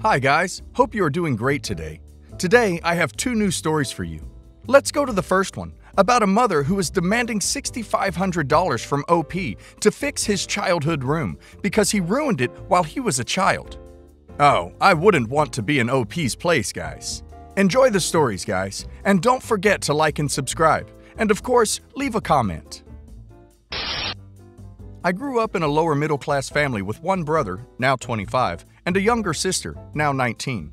Hi guys, hope you are doing great today. Today, I have two new stories for you. Let's go to the first one, about a mother who is demanding $6,500 from OP to fix his childhood room because he ruined it while he was a child. Oh, I wouldn't want to be in OP's place, guys. Enjoy the stories, guys, and don't forget to like and subscribe, and of course, leave a comment. I grew up in a lower middle class family with one brother, now 25, and a younger sister, now 19.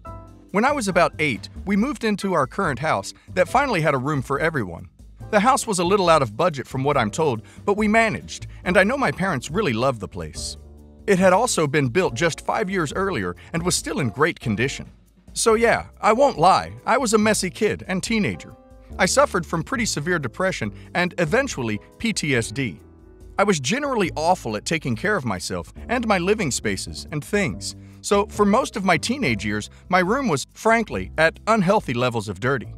When I was about 8, we moved into our current house that finally had a room for everyone. The house was a little out of budget from what I'm told, but we managed, and I know my parents really loved the place. It had also been built just 5 years earlier and was still in great condition. So yeah, I won't lie, I was a messy kid and teenager. I suffered from pretty severe depression and eventually PTSD. I was generally awful at taking care of myself and my living spaces and things. So for most of my teenage years, my room was, frankly, at unhealthy levels of dirty.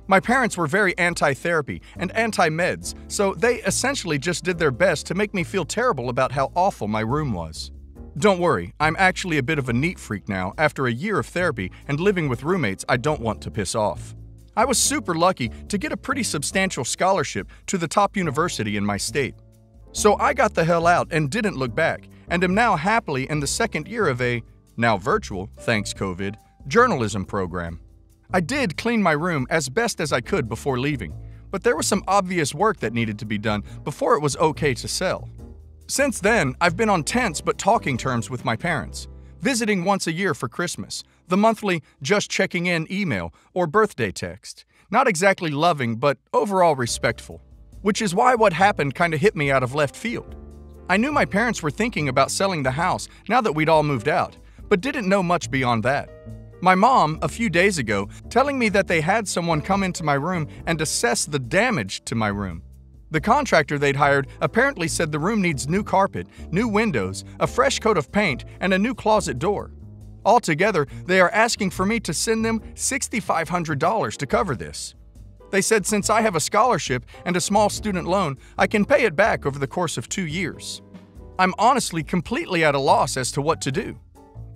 My parents were very anti-therapy and anti-meds, so they essentially just did their best to make me feel terrible about how awful my room was. Don't worry, I'm actually a bit of a neat freak now after a year of therapy and living with roommates I don't want to piss off. I was super lucky to get a pretty substantial scholarship to the top university in my state. So I got the hell out and didn't look back, and am now happily in the second year of a, now virtual, thanks COVID, journalism program. I did clean my room as best as I could before leaving, but there was some obvious work that needed to be done before it was okay to sell. Since then, I've been on tense but talking terms with my parents, visiting once a year for Christmas, the monthly just checking in email or birthday text. Not exactly loving, but overall respectful. Which is why what happened kind of hit me out of left field. I knew my parents were thinking about selling the house now that we'd all moved out, but didn't know much beyond that. My mom, a few days ago, telling me that they had someone come into my room and assess the damage to my room. The contractor they'd hired apparently said the room needs new carpet, new windows, a fresh coat of paint, and a new closet door. Altogether, they are asking for me to send them $6,500 to cover this. They said since I have a scholarship and a small student loan, I can pay it back over the course of 2 years. I'm honestly completely at a loss as to what to do.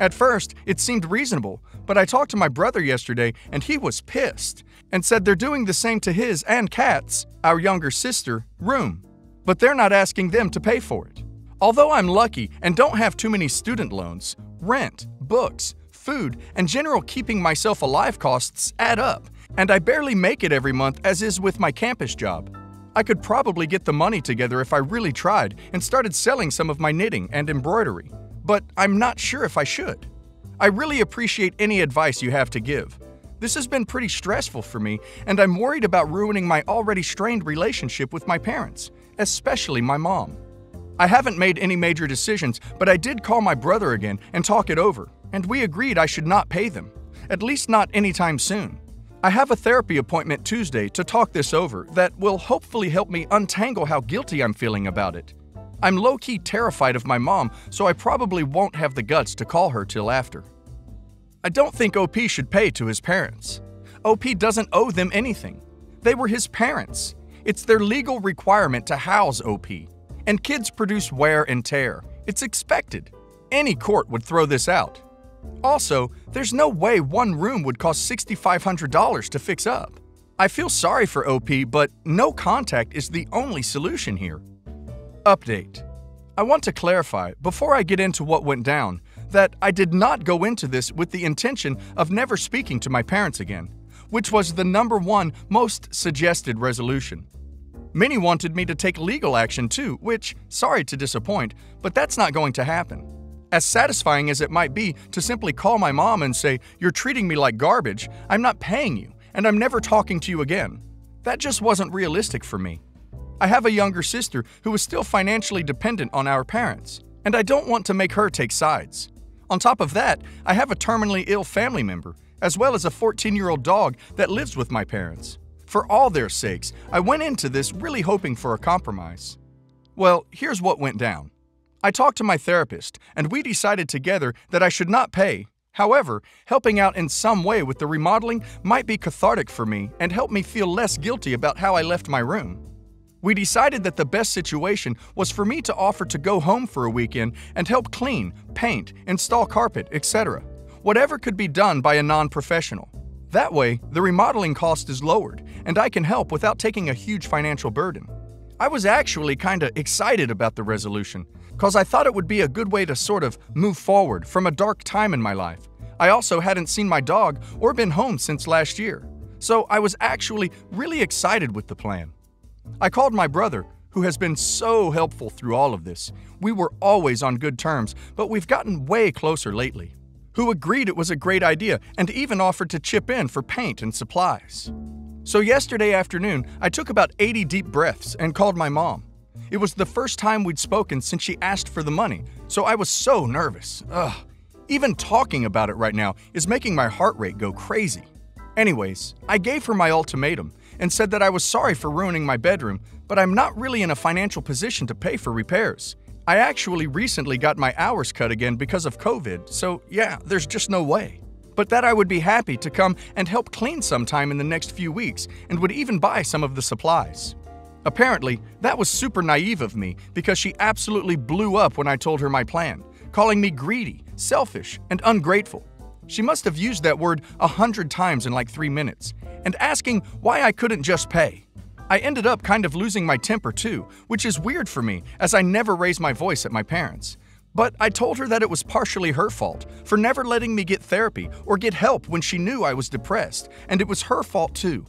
At first, it seemed reasonable, but I talked to my brother yesterday and he was pissed and said they're doing the same to his and Kat's, our younger sister, room, but they're not asking them to pay for it. Although I'm lucky and don't have too many student loans, rent, books, food, and general keeping myself alive costs add up, and I barely make it every month as is with my campus job. I could probably get the money together if I really tried and started selling some of my knitting and embroidery, but I'm not sure if I should. I really appreciate any advice you have to give. This has been pretty stressful for me, and I'm worried about ruining my already strained relationship with my parents, especially my mom. I haven't made any major decisions, but I did call my brother again and talk it over, and we agreed I should not pay them, at least not anytime soon. I have a therapy appointment Tuesday to talk this over that will hopefully help me untangle how guilty I'm feeling about it. I'm low-key terrified of my mom, so I probably won't have the guts to call her till after. I don't think OP should pay to his parents. OP doesn't owe them anything. They were his parents. It's their legal requirement to house OP. And kids produce wear and tear. It's expected. Any court would throw this out. Also, there's no way one room would cost $6,500 to fix up. I feel sorry for OP, but no contact is the only solution here. Update. I want to clarify, before I get into what went down, that I did not go into this with the intention of never speaking to my parents again, which was the #1 most suggested resolution. Many wanted me to take legal action too, which, sorry to disappoint, but that's not going to happen. As satisfying as it might be to simply call my mom and say, "You're treating me like garbage, I'm not paying you, and I'm never talking to you again," that just wasn't realistic for me. I have a younger sister who is still financially dependent on our parents, and I don't want to make her take sides. On top of that, I have a terminally ill family member, as well as a 14-year-old dog that lives with my parents. For all their sakes, I went into this really hoping for a compromise. Well, here's what went down. I talked to my therapist, and we decided together that I should not pay. However, helping out in some way with the remodeling might be cathartic for me and help me feel less guilty about how I left my room. We decided that the best situation was for me to offer to go home for a weekend and help clean, paint, install carpet, etc., whatever could be done by a non-professional. That way, the remodeling cost is lowered, and I can help without taking a huge financial burden. I was actually kinda excited about the resolution, cause I thought it would be a good way to sort of move forward from a dark time in my life. I also hadn't seen my dog or been home since last year, so I was actually really excited with the plan. I called my brother, who has been so helpful through all of this. We were always on good terms, but we've gotten way closer lately. Who agreed it was a great idea and even offered to chip in for paint and supplies. So yesterday afternoon, I took about 80 deep breaths and called my mom. It was the first time we'd spoken since she asked for the money, so I was so nervous. Even talking about it right now is making my heart rate go crazy. Anyways, I gave her my ultimatum and said that I was sorry for ruining my bedroom, but I'm not really in a financial position to pay for repairs. I actually recently got my hours cut again because of COVID, so yeah, there's just no way. But that I would be happy to come and help clean sometime in the next few weeks and would even buy some of the supplies. Apparently, that was super naive of me because she absolutely blew up when I told her my plan, calling me greedy, selfish, and ungrateful. She must have used that word 100 times in like 3 minutes, and asking why I couldn't just pay. I ended up kind of losing my temper too, which is weird for me as I never raised my voice at my parents. But I told her that it was partially her fault for never letting me get therapy or get help when she knew I was depressed, and it was her fault too.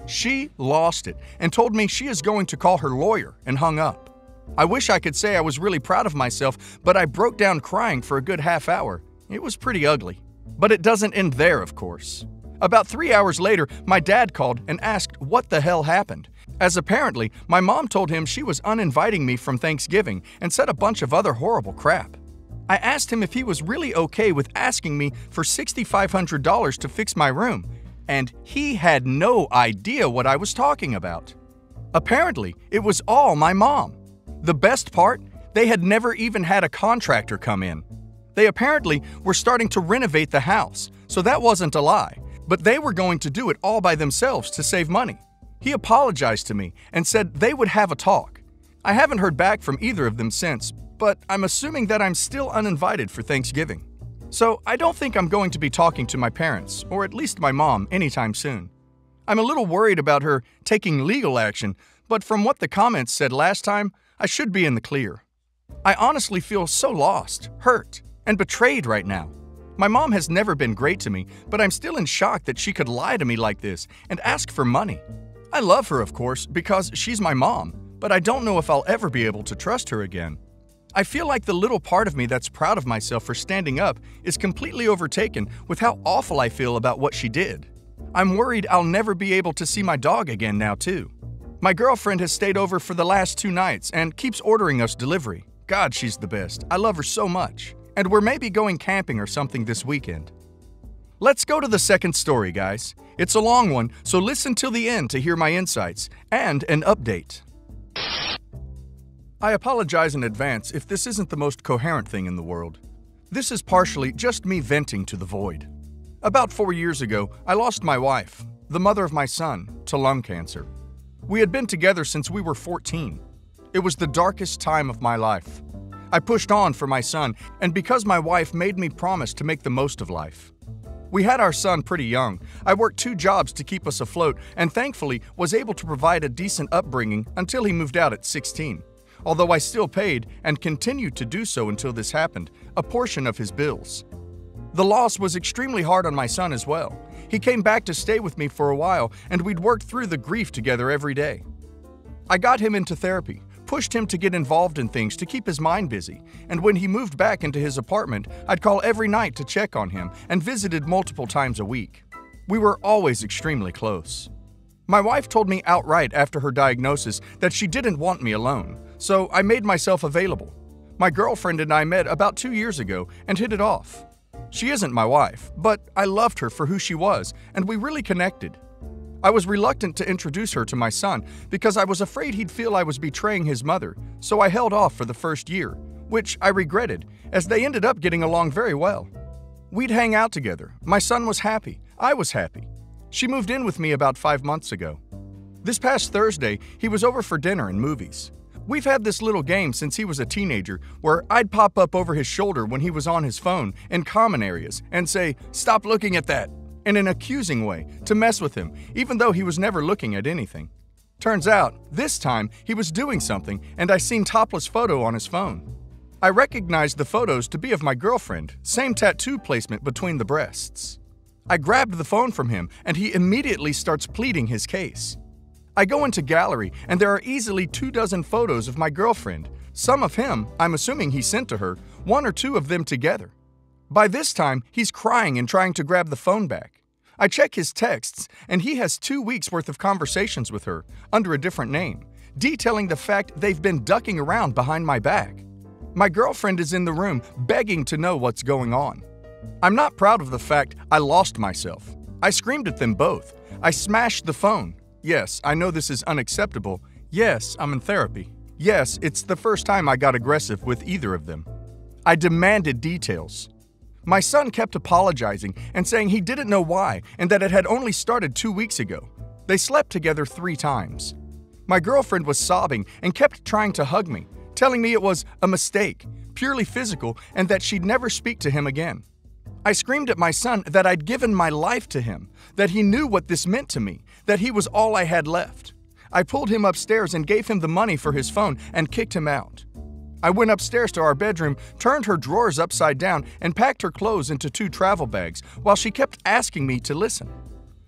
She lost it and told me she is going to call her lawyer and hung up. I wish I could say I was really proud of myself, but I broke down crying for a good half hour. It was pretty ugly. But it doesn't end there, of course. About 3 hours later, my dad called and asked what the hell happened, as apparently my mom told him she was uninviting me from Thanksgiving and said a bunch of other horrible crap. I asked him if he was really okay with asking me for $6,500 to fix my room, and he had no idea what I was talking about. Apparently, it was all my mom. The best part, they had never even had a contractor come in. They apparently were starting to renovate the house, so that wasn't a lie, but they were going to do it all by themselves to save money. He apologized to me and said they would have a talk. I haven't heard back from either of them since, but I'm assuming that I'm still uninvited for Thanksgiving. So I don't think I'm going to be talking to my parents, or at least my mom, anytime soon. I'm a little worried about her taking legal action, but from what the comments said last time, I should be in the clear. I honestly feel so lost, hurt, and betrayed right now. My mom has never been great to me, but I'm still in shock that she could lie to me like this and ask for money. I love her, of course, because she's my mom, but I don't know if I'll ever be able to trust her again. I feel like the little part of me that's proud of myself for standing up is completely overtaken with how awful I feel about what she did. I'm worried I'll never be able to see my dog again now, too. My girlfriend has stayed over for the last 2 nights and keeps ordering us delivery. God, she's the best. I love her so much. And we're maybe going camping or something this weekend. Let's go to the second story, guys. It's a long one, so listen till the end to hear my insights and an update. I apologize in advance if this isn't the most coherent thing in the world. This is partially just me venting to the void. About 4 years ago, I lost my wife, the mother of my son, to lung cancer. We had been together since we were 14. It was the darkest time of my life. I pushed on for my son, and because my wife made me promise to make the most of life. We had our son pretty young. I worked 2 jobs to keep us afloat, and thankfully was able to provide a decent upbringing until he moved out at 16. Although I still paid, and continued to do so until this happened, a portion of his bills. The loss was extremely hard on my son as well. He came back to stay with me for a while, and we'd worked through the grief together every day. I got him into therapy, pushed him to get involved in things to keep his mind busy, and when he moved back into his apartment, I'd call every night to check on him and visited multiple times a week. We were always extremely close. My wife told me outright after her diagnosis that she didn't want me alone, so I made myself available. My girlfriend and I met about 2 years ago and hit it off. She isn't my wife, but I loved her for who she was, and we really connected. I was reluctant to introduce her to my son because I was afraid he'd feel I was betraying his mother, so I held off for the first year, which I regretted, as they ended up getting along very well. We'd hang out together. My son was happy. I was happy. She moved in with me about 5 months ago. This past Thursday, he was over for dinner and movies. We've had this little game since he was a teenager where I'd pop up over his shoulder when he was on his phone in common areas and say, "Stop looking at that," in an accusing way to mess with him, even though he was never looking at anything. Turns out, this time he was doing something and I seen topless photo on his phone. I recognized the photos to be of my girlfriend, same tattoo placement between the breasts. I grabbed the phone from him and he immediately starts pleading his case. I go into gallery and there are easily 24 photos of my girlfriend, some of him I'm assuming he sent to her, 1 or 2 of them together. By this time, he's crying and trying to grab the phone back. I check his texts and he has 2 weeks worth of conversations with her, under a different name, detailing the fact they've been ducking around behind my back. My girlfriend is in the room begging to know what's going on. I'm not proud of the fact I lost myself. I screamed at them both. I smashed the phone. Yes, I know this is unacceptable. Yes, I'm in therapy. Yes, it's the first time I got aggressive with either of them. I demanded details. My son kept apologizing and saying he didn't know why and that it had only started 2 weeks ago. They slept together 3 times. My girlfriend was sobbing and kept trying to hug me, telling me it was a mistake, purely physical, and that she'd never speak to him again. I screamed at my son that I'd given my life to him, that he knew what this meant to me, that he was all I had left. I pulled him upstairs and gave him the money for his phone and kicked him out. I went upstairs to our bedroom, turned her drawers upside down, and packed her clothes into 2 travel bags while she kept asking me to listen.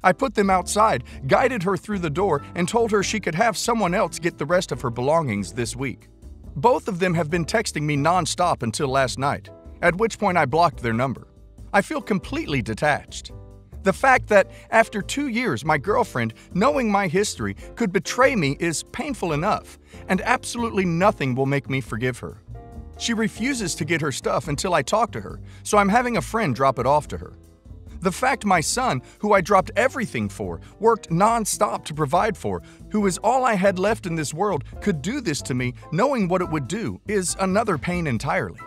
I put them outside, guided her through the door, and told her she could have someone else get the rest of her belongings this week. Both of them have been texting me non-stop until last night, at which point I blocked their number. I feel completely detached. The fact that after 2 years my girlfriend, knowing my history, could betray me is painful enough, and absolutely nothing will make me forgive her. She refuses to get her stuff until I talk to her, so I'm having a friend drop it off to her. The fact my son, who I dropped everything for, worked non-stop to provide for, who is all I had left in this world, could do this to me knowing what it would do, is another pain entirely.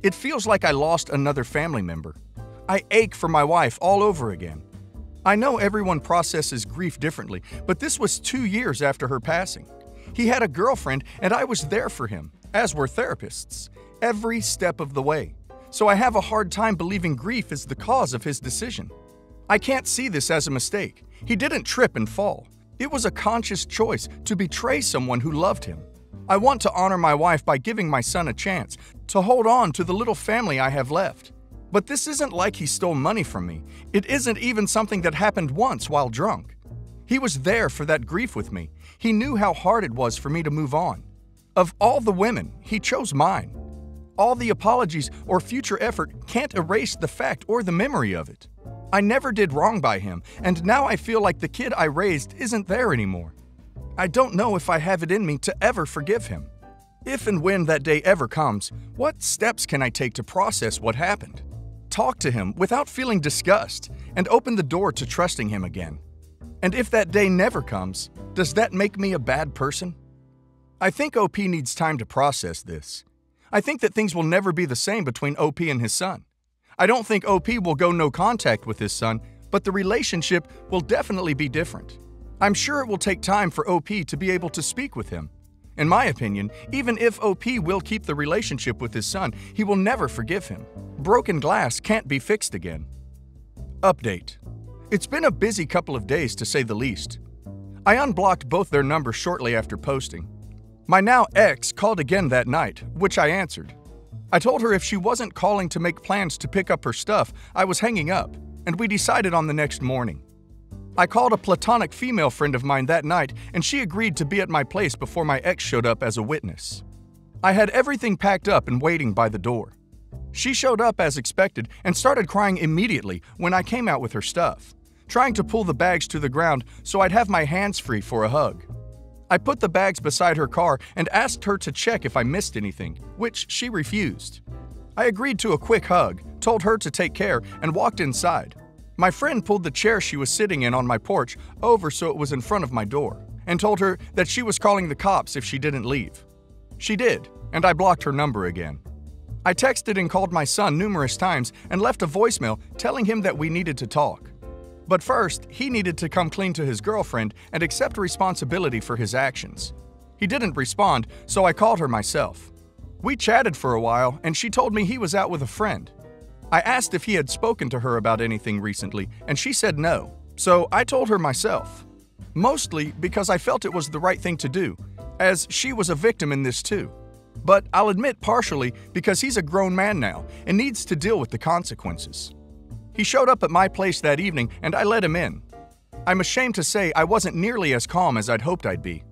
It feels like I lost another family member. I ache for my wife all over again. I know everyone processes grief differently, but this was 2 years after her passing. He had a girlfriend and I was there for him, as were therapists, every step of the way. So I have a hard time believing grief is the cause of his decision. I can't see this as a mistake. He didn't trip and fall. It was a conscious choice to betray someone who loved him. I want to honor my wife by giving my son a chance to hold on to the little family I have left. But this isn't like he stole money from me. It isn't even something that happened once while drunk. He was there for that grief with me. He knew how hard it was for me to move on. Of all the women, he chose mine. All the apologies or future effort can't erase the fact or the memory of it. I never did wrong by him, and now I feel like the kid I raised isn't there anymore. I don't know if I have it in me to ever forgive him. If and when that day ever comes, what steps can I take to process what happened? Talk to him without feeling disgust and open the door to trusting him again. And if that day never comes, does that make me a bad person? I think OP needs time to process this. I think that things will never be the same between OP and his son. I don't think OP will go no contact with his son, but the relationship will definitely be different. I'm sure it will take time for OP to be able to speak with him. In my opinion, even if OP will keep the relationship with his son, he will never forgive him. Broken glass can't be fixed again. Update. It's been a busy couple of days to say the least. I unblocked both their numbers shortly after posting. My now ex called again that night, which I answered. I told her if she wasn't calling to make plans to pick up her stuff, I was hanging up, and we decided on the next morning. I called a platonic female friend of mine that night, and she agreed to be at my place before my ex showed up as a witness. I had everything packed up and waiting by the door. She showed up as expected and started crying immediately when I came out with her stuff, trying to pull the bags to the ground so I'd have my hands free for a hug. I put the bags beside her car and asked her to check if I missed anything, which she refused. I agreed to a quick hug, told her to take care, and walked inside. My friend pulled the chair she was sitting in on my porch over so it was in front of my door, and told her that she was calling the cops if she didn't leave. She did, and I blocked her number again. I texted and called my son numerous times and left a voicemail telling him that we needed to talk. But first, he needed to come clean to his girlfriend and accept responsibility for his actions. He didn't respond, so I called her myself. We chatted for a while, and she told me he was out with a friend. I asked if he had spoken to her about anything recently, and she said no, so I told her myself. Mostly because I felt it was the right thing to do, as she was a victim in this too. But I'll admit partially because he's a grown man now and needs to deal with the consequences. He showed up at my place that evening and I let him in. I'm ashamed to say I wasn't nearly as calm as I'd hoped I'd be.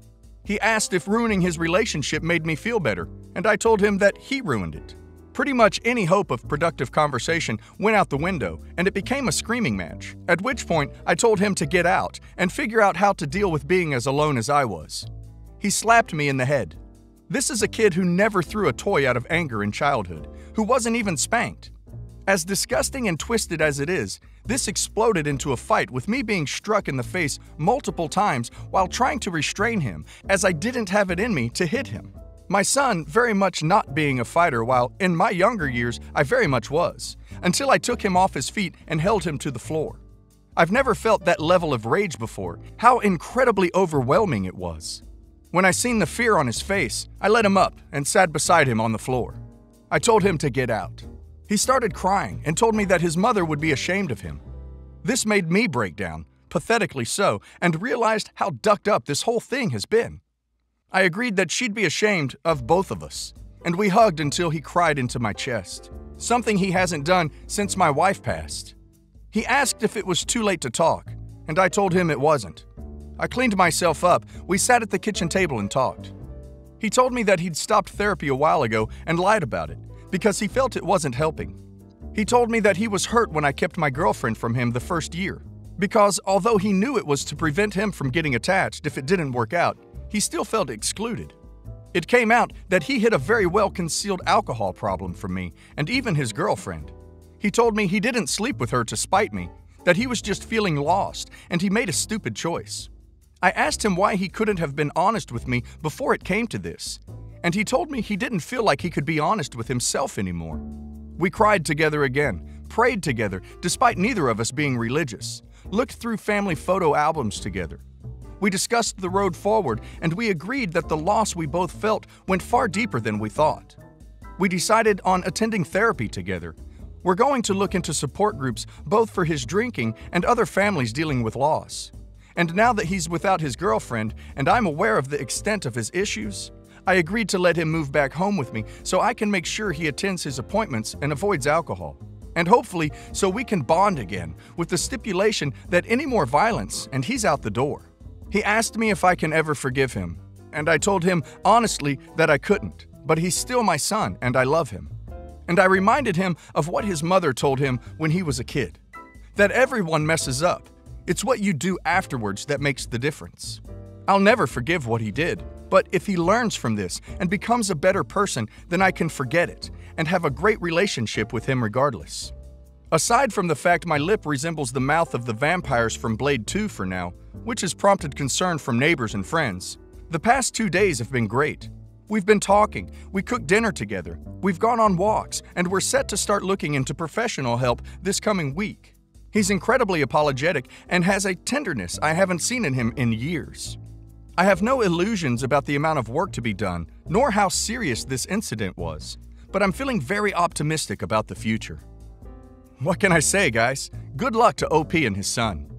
He asked if ruining his relationship made me feel better, and I told him that he ruined it. Pretty much any hope of productive conversation went out the window, and it became a screaming match, at which point I told him to get out and figure out how to deal with being as alone as I was. He slapped me in the head. This is a kid who never threw a toy out of anger in childhood, who wasn't even spanked. As disgusting and twisted as it is, this exploded into a fight with me being struck in the face multiple times while trying to restrain him, as I didn't have it in me to hit him. My son very much not being a fighter, while in my younger years I very much was, until I took him off his feet and held him to the floor. I've never felt that level of rage before, how incredibly overwhelming it was. When I seen the fear on his face, I let him up and sat beside him on the floor. I told him to get out. He started crying and told me that his mother would be ashamed of him. This made me break down, pathetically so, and realized how ducked up this whole thing has been. I agreed that she'd be ashamed of both of us, and we hugged until he cried into my chest, something he hasn't done since my wife passed. He asked if it was too late to talk, and I told him it wasn't. I cleaned myself up, we sat at the kitchen table and talked. He told me that he'd stopped therapy a while ago and lied about it, because he felt it wasn't helping. He told me that he was hurt when I kept my girlfriend from him the first year, because although he knew it was to prevent him from getting attached if it didn't work out, he still felt excluded. It came out that he hid a very well-concealed alcohol problem from me and even his girlfriend. He told me he didn't sleep with her to spite me, that he was just feeling lost and he made a stupid choice. I asked him why he couldn't have been honest with me before it came to this, and he told me he didn't feel like he could be honest with himself anymore. We cried together again, prayed together despite neither of us being religious, looked through family photo albums together. We discussed the road forward, and we agreed that the loss we both felt went far deeper than we thought. We decided on attending therapy together. We're going to look into support groups both for his drinking and other families dealing with loss. And now that he's without his girlfriend and I'm aware of the extent of his issues, I agreed to let him move back home with me so I can make sure he attends his appointments and avoids alcohol. And hopefully so we can bond again, with the stipulation that any more violence and he's out the door. He asked me if I can ever forgive him, and I told him honestly that I couldn't, but he's still my son and I love him. And I reminded him of what his mother told him when he was a kid, that everyone messes up. It's what you do afterwards that makes the difference. I'll never forgive what he did, but if he learns from this and becomes a better person, then I can forget it and have a great relationship with him regardless. Aside from the fact my lip resembles the mouth of the vampires from Blade 2 for now, which has prompted concern from neighbors and friends, the past 2 days have been great. We've been talking, we cooked dinner together, we've gone on walks, and we're set to start looking into professional help this coming week. He's incredibly apologetic and has a tenderness I haven't seen in him in years. I have no illusions about the amount of work to be done, nor how serious this incident was, but I'm feeling very optimistic about the future. What can I say, guys? Good luck to OP and his son.